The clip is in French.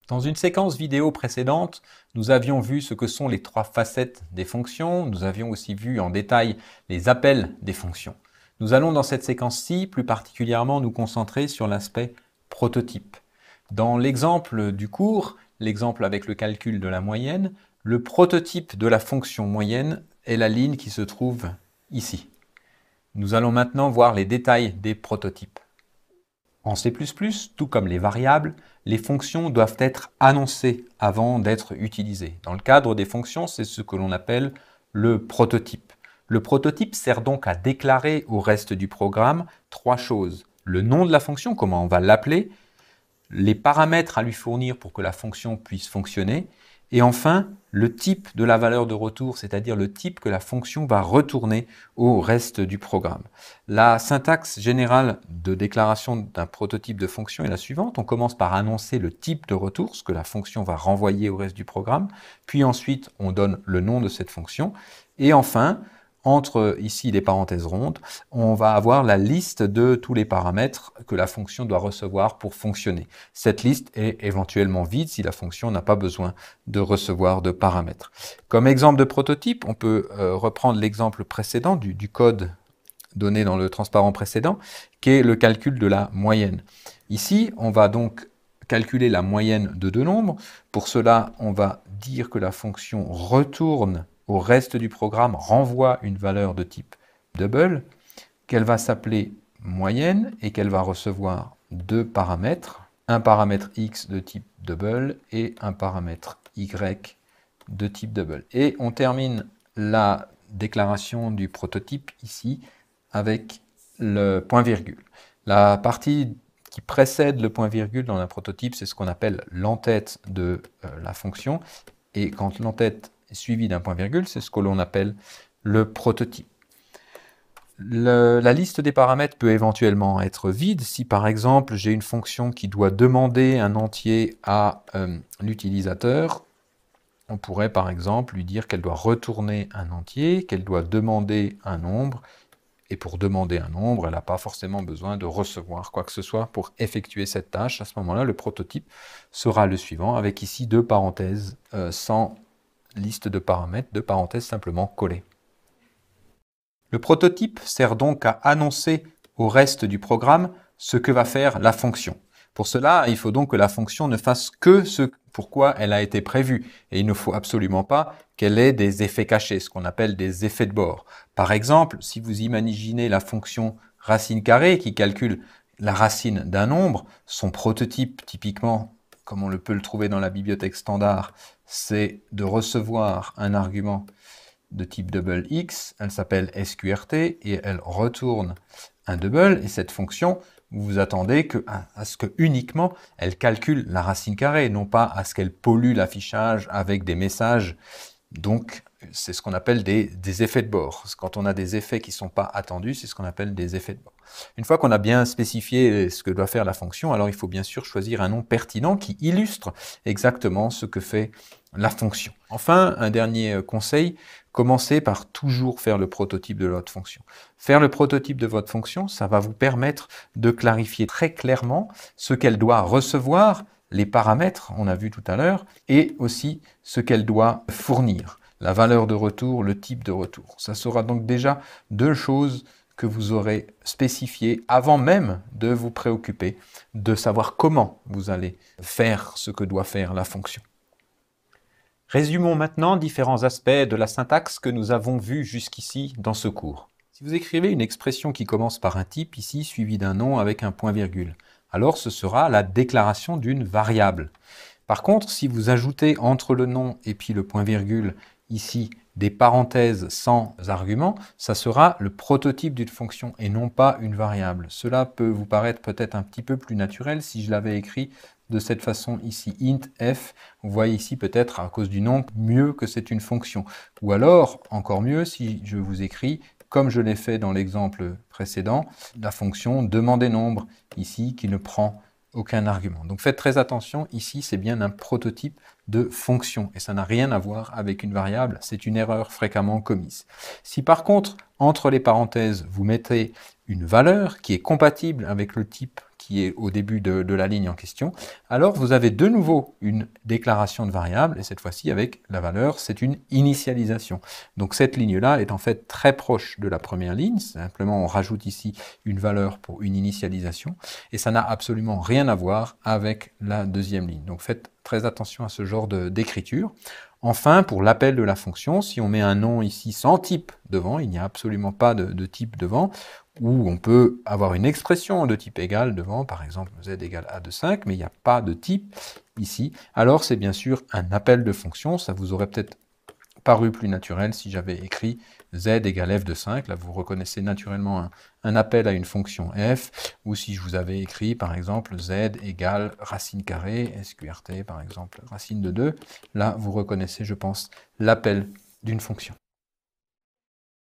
Dans une séquence vidéo précédente, nous avions vu ce que sont les trois facettes des fonctions. Nous avions aussi vu en détail les appels des fonctions. Nous allons dans cette séquence-ci plus particulièrement nous concentrer sur l'aspect prototype. Dans l'exemple du cours, l'exemple avec le calcul de la moyenne, le prototype de la fonction moyenne est la ligne qui se trouve ici. Nous allons maintenant voir les détails des prototypes. En C++, tout comme les variables, les fonctions doivent être annoncées avant d'être utilisées. Dans le cadre des fonctions, c'est ce que l'on appelle le prototype. Le prototype sert donc à déclarer au reste du programme trois choses. Le nom de la fonction, comment on va l'appeler, les paramètres à lui fournir pour que la fonction puisse fonctionner, et enfin, le type de la valeur de retour, c'est-à-dire le type que la fonction va retourner au reste du programme. La syntaxe générale de déclaration d'un prototype de fonction est la suivante. On commence par annoncer le type de retour, ce que la fonction va renvoyer au reste du programme, puis ensuite on donne le nom de cette fonction, et enfin, entre ici les parenthèses rondes, on va avoir la liste de tous les paramètres que la fonction doit recevoir pour fonctionner. Cette liste est éventuellement vide si la fonction n'a pas besoin de recevoir de paramètres. Comme exemple de prototype, on peut reprendre l'exemple précédent du code donné dans le transparent précédent, qui est le calcul de la moyenne. Ici, on va donc calculer la moyenne de deux nombres. Pour cela, on va dire que la fonction retourne au reste du programme, renvoie une valeur de type double, qu'elle va s'appeler moyenne et qu'elle va recevoir deux paramètres, un paramètre x de type double et un paramètre y de type double. Et on termine la déclaration du prototype ici avec le point-virgule. La partie qui précède le point-virgule dans un prototype, c'est ce qu'on appelle l'entête de la fonction. Et quand l'entête est suivie d'un point-virgule, c'est ce que l'on appelle le prototype. La liste des paramètres peut éventuellement être vide si par exemple j'ai une fonction qui doit demander un entier à l'utilisateur. On pourrait par exemple lui dire qu'elle doit retourner un entier, qu'elle doit demander un nombre, et pour demander un nombre, elle n'a pas forcément besoin de recevoir quoi que ce soit pour effectuer cette tâche. À ce moment-là, le prototype sera le suivant, avec ici deux parenthèses sans liste de paramètres, deux parenthèses simplement collées. Le prototype sert donc à annoncer au reste du programme ce que va faire la fonction. Pour cela, il faut donc que la fonction ne fasse que ce pourquoi elle a été prévue. Et il ne faut absolument pas qu'elle ait des effets cachés, ce qu'on appelle des effets de bord. Par exemple, si vous imaginez la fonction racine carrée qui calcule la racine d'un nombre, son prototype, typiquement, comme on peut le trouver dans la bibliothèque standard, c'est de recevoir un argument de type double x, elle s'appelle sqrt et elle retourne un double, et cette fonction, vous vous attendez à ce que uniquement elle calcule la racine carrée, non pas à ce qu'elle pollue l'affichage avec des messages. Donc, c'est ce qu'on appelle des effets de bord. Quand on a des effets qui ne sont pas attendus, c'est ce qu'on appelle des effets de bord. Une fois qu'on a bien spécifié ce que doit faire la fonction, alors il faut bien sûr choisir un nom pertinent qui illustre exactement ce que fait la fonction. Enfin, un dernier conseil, commencez par toujours faire le prototype de votre fonction. Faire le prototype de votre fonction, ça va vous permettre de clarifier très clairement ce qu'elle doit recevoir, les paramètres, on a vu tout à l'heure, et aussi ce qu'elle doit fournir, la valeur de retour, le type de retour. Ça sera donc déjà deux choses que vous aurez spécifiées avant même de vous préoccuper de savoir comment vous allez faire ce que doit faire la fonction. Résumons maintenant différents aspects de la syntaxe que nous avons vus jusqu'ici dans ce cours. Si vous écrivez une expression qui commence par un type, ici suivi d'un nom avec un point-virgule, alors ce sera la déclaration d'une variable. Par contre, si vous ajoutez entre le nom et puis le point-virgule, ici, des parenthèses sans argument, ça sera le prototype d'une fonction et non pas une variable. Cela peut vous paraître peut-être un petit peu plus naturel si je l'avais écrit de cette façon ici, int f, vous voyez ici peut-être à cause du nom mieux que c'est une fonction. Ou alors, encore mieux, si je vous écris, comme je l'ai fait dans l'exemple précédent, la fonction demander nombre ici qui ne prend aucun argument. Donc faites très attention, ici c'est bien un prototype de fonction et ça n'a rien à voir avec une variable, c'est une erreur fréquemment commise. Si par contre, entre les parenthèses, vous mettez une valeur qui est compatible avec le type qui est au début de la ligne en question, alors vous avez de nouveau une déclaration de variable, et cette fois-ci avec la valeur, c'est une initialisation. Donc cette ligne-là est en fait très proche de la première ligne, simplement on rajoute ici une valeur pour une initialisation, et ça n'a absolument rien à voir avec la deuxième ligne. Donc faites très attention à ce genre d'écriture. Enfin, pour l'appel de la fonction, si on met un nom ici sans type devant, il n'y a absolument pas de type devant, ou on peut avoir une expression de type égal devant, par exemple z égale a de 5, mais il n'y a pas de type ici, alors c'est bien sûr un appel de fonction. Ça vous aurait peut-être paru plus naturel si j'avais écrit z égale f de 5. Là, vous reconnaissez naturellement un appel à une fonction f, ou si je vous avais écrit, par exemple, z égale racine carrée, sqrt, par exemple, racine de 2. Là, vous reconnaissez, je pense, l'appel d'une fonction.